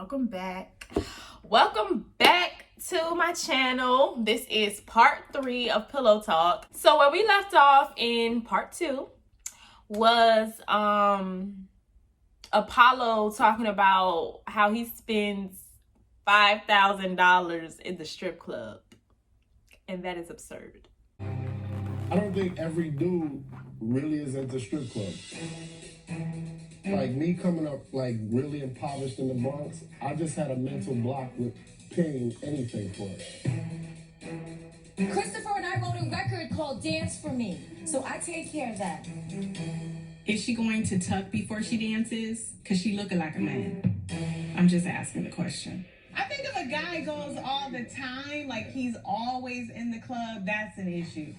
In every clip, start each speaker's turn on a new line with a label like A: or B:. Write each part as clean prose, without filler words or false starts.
A: welcome back. Welcome back to my channel. This is part 3 of Pillow Talk. So where we left off in part 2 was Apollo talking about how he spends $5,000 in the strip club, and that is absurd.
B: I don't think every dude really is at the strip club. Like me coming up like really impoverished in the Bronx, I just had a mental block with paying anything for it.
C: Christopher and I wrote a record called Dance For Me, so I take care of that.
D: Is she going to tuck before she dances? Because she looking like a man. I'm just asking the question.
E: I think if a guy goes all the time, like he's always in the club, that's an issue.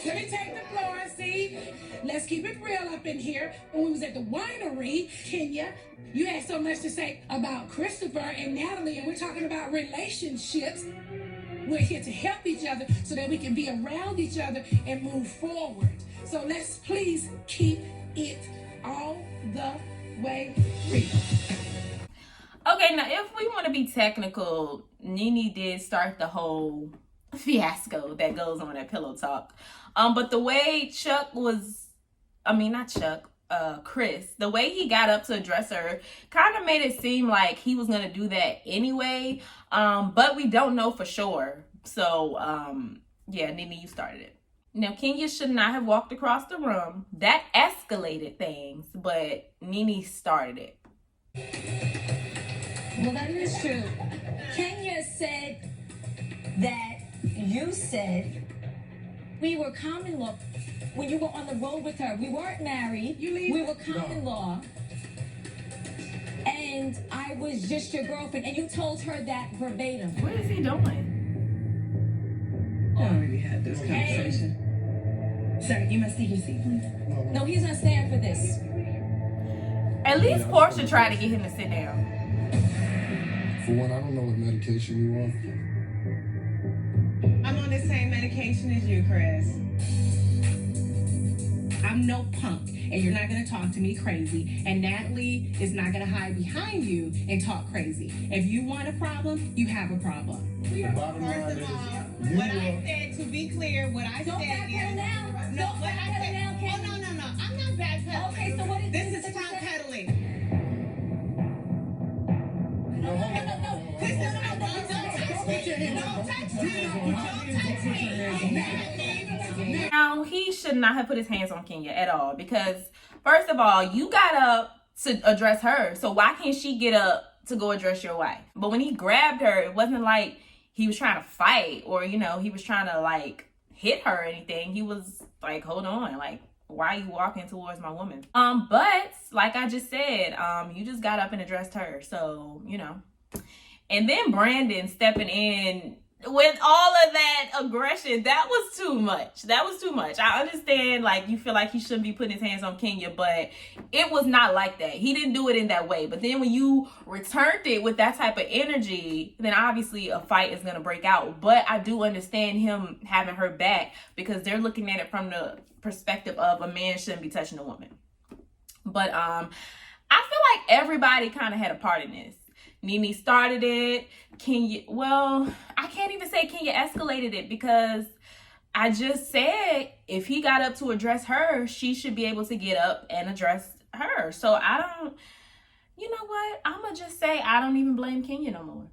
F: Let me take the floor, see? Let's keep it real up in here. When we was at the winery, Kenya, you had so much to say about Christopher and Natalie, and we're talking about relationships. We're here to help each other so that we can be around each other and move forward. So let's please keep it all the way real.
A: Okay, now if we want to be technical, Nene did start the whole fiasco that goes on at Pillow Talk. But the way Chris, the way he got up to address her kind of made it seem like he was going to do that anyway. But we don't know for sure. So, yeah, Nene, you started it. Now, Kenya should not have walked across the room. That escalated things, but Nene started it.
C: Well, that is true. Kenya said that you said we were common law when you were on the road with her. We weren't married. We were common law. And I was just your girlfriend. And you told her that verbatim.
A: What is he doing?
D: I already had this conversation. Sir, you must take your seat, please.
C: No, he's not staying for this.
A: At least Portia tried to get him to sit down.
B: For one, I don't know what medication you on.
E: I'm on the same medication as you, Chris.
D: I'm no punk, and you're not going to talk to me crazy. And Natalie is not going to hide behind you and talk crazy. If you want a problem, you have a problem.
B: The bottom line
E: First
B: is,
E: of all,
B: you
E: what I
B: are-
E: said, to be clear, what I
C: Don't
E: said
C: backpedal
E: is...
C: now.
E: No,
C: Don't
E: what I
C: backpedal
E: said...
C: now, Kenya.
E: Oh, no. I'm not backpedaling.
C: Okay, so what is
E: This
C: this
E: is
C: that you
E: front
C: said?
E: pedaling.
C: No.
E: Chris, no, don't touch me. Don't touch me.
A: Now, he should not have put his hands on Kenya at all because, first of all, you got up to address her. So why can't she get up to go address your wife? But when he grabbed her, it wasn't like he was trying to fight or, he was trying to, hit her or anything. He was like, hold on, why are you walking towards my woman? But like I just said, you just got up and addressed her. So, And then Brandon stepping in with all of that aggression, that was too much. I understand, you feel like he shouldn't be putting his hands on Kenya, but it was not like that. He didn't do it in that way. But then when you returned it with that type of energy, then obviously a fight is going to break out. But I do understand him having her back because they're looking at it from the perspective of a man shouldn't be touching a woman. But I feel like everybody kind of had a part in this. Nene started it. I can't even say Kenya escalated it because I just said if he got up to address her, she should be able to get up and address her. So you know what? I'm going to just say I don't even blame Kenya no more.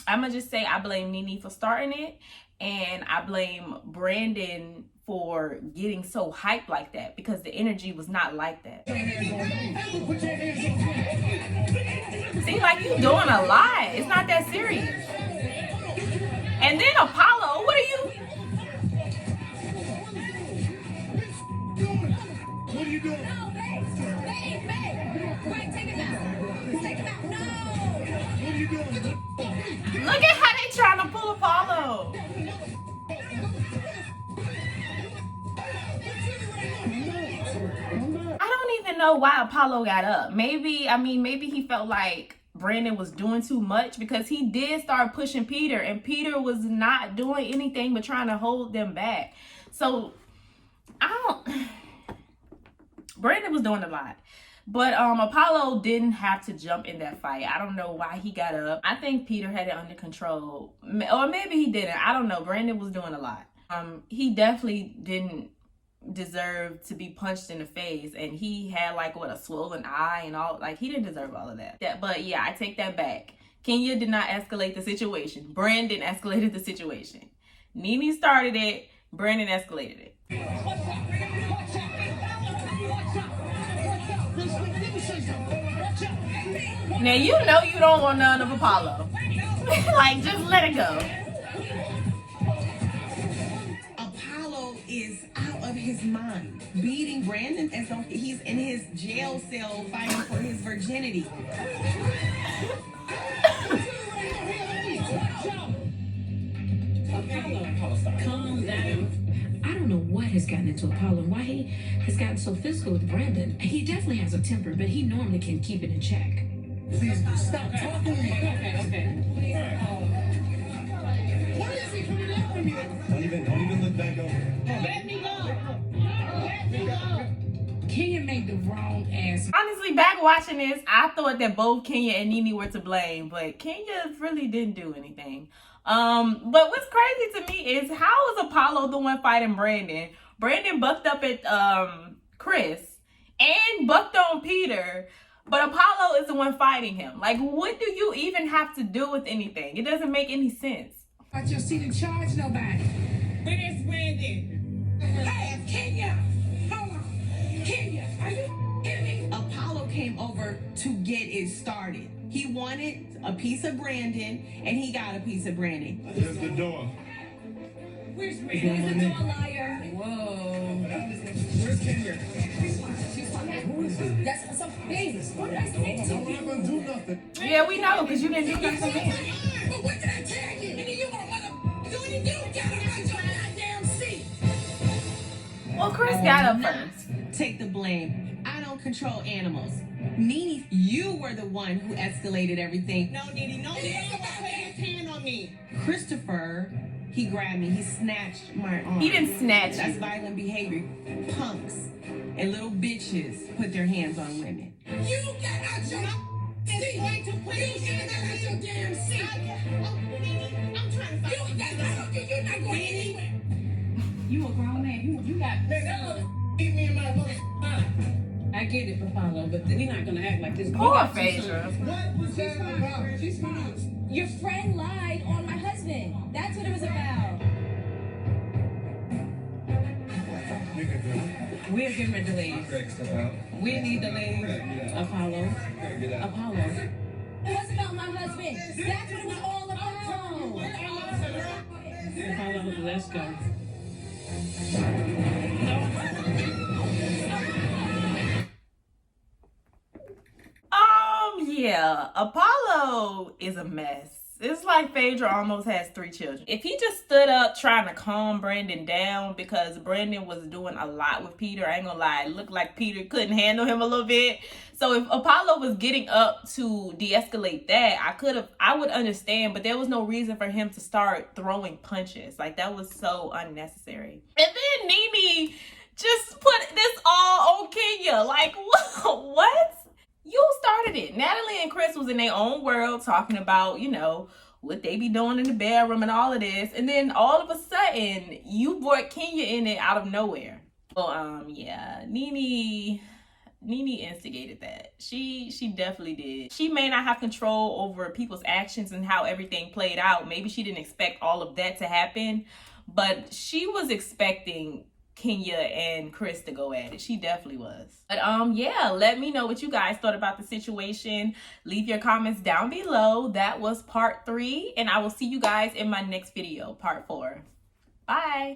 A: I'm going to just say I blame Nene for starting it, and I blame Brandon for getting so hyped like that because the energy was not like that. Seems like you doing a lot. It's not that serious. And then Apollo, what are you?
B: What are you doing?
C: No, babe. Right, take it out. No.
B: What are you doing?
A: Look at how they trying to pull Apollo. I don't even know why Apollo got up. Maybe he felt like Brandon was doing too much because he did start pushing Peter and Peter was not doing anything but trying to hold them back. So Brandon was doing a lot. But Apollo didn't have to jump in that fight. I don't know why he got up. I think Peter had it under control. Or maybe he didn't. I don't know. Brandon was doing a lot. He definitely didn't deserve to be punched in the face, and he had like what, a swollen eye and all. Like, he didn't deserve all of that. But yeah, I take that back. Kenya did not escalate the situation. Brandon escalated the situation. Nene started it. Brandon escalated it. Now you know you don't want none of Apollo. Like, just let it go.
D: Apollo is out of his mind, beating Brandon as though he's in his jail cell fighting for his virginity.
F: Calm down. I don't know what has gotten into Apollo and why he has gotten so physical with Brandon. He definitely has a temper, but he normally can keep it in check.
B: Please stop talking to me.
F: Okay.
B: Why is he coming after me?
G: Don't even look back over.
F: Let me go. Let me go. Kenya made the wrong ass.
A: Honestly, back watching this, I thought that both Kenya and Nene were to blame, but Kenya really didn't do anything. But what's crazy to me is, how is Apollo the one fighting Brandon? Brandon bucked up at Chris and bucked on Peter, but Apollo is the one fighting him. Like, what do you even have to do with anything? It doesn't make any sense.
F: I just see to charge nobody.
E: Where's Brandon?
F: Hey, Kenya! Hold on. Kenya, are you kidding me?
D: Apollo came over to get it started. He wanted a piece of Brandon, and he got a piece of Brandon.
B: There's the door.
F: Where's Brandon?
C: Where's the door, liar?
F: Whoa.
B: Where's Kenya?
C: She's fine. Who is this? That's some business. What did I say to
B: I'm
C: you?
B: not gonna do nothing.
A: Yeah, we know, because you didn't do nothing to me.
F: But what did I tell you? And then you want to do it, you gotta write your goddamn seat.
A: Well, Chris got up first.
D: Take the blame. I don't control animals. Nene, you were the one who escalated everything.
E: No, Nene, no, Nene, put his hand on me.
D: Christopher, he grabbed me. He snatched my arm.
A: He didn't snatch
D: That's
A: you.
D: violent behavior. Punks and little bitches put their hands on women.
F: You got out your seat. You got out your damn seat.
E: I'm trying to find
F: You're not going anywhere.
E: you a grown man. You got.
F: Keep me in my mind. I get it, Apollo, but we're not gonna act like this.
A: Poor Phaedra.
B: What was that about?
F: She's fine.
C: Your friend lied on my husband. That's what it was about.
F: We're getting ready to leave. We need to leave. Apollo. Apollo.
C: It was about my husband. That's what it was all about.
F: Apollo, let's go.
A: Yeah, Apollo is a mess. It's like Phaedra almost has 3 children. If he just stood up trying to calm Brandon down, because Brandon was doing a lot with Peter, I ain't gonna lie, it looked like Peter couldn't handle him a little bit. So if Apollo was getting up to de-escalate that, I would understand, but there was no reason for him to start throwing punches. Like, that was so unnecessary. And then Nene just put this all on Kenya. Like, what? You started it. Natalie and Chris was in their own world talking about, you know, what they be doing in the bedroom and all of this. And then all of a sudden, you brought Kenya in it out of nowhere. Well, yeah, Nene instigated that. She definitely did. She may not have control over people's actions and how everything played out. Maybe she didn't expect all of that to happen, but she was expecting Kenya and Chris to go at it. She definitely was. But yeah, let me know what you guys thought about the situation. Leave your comments down below. That was part 3, and I will see you guys in my next video, part 4. Bye.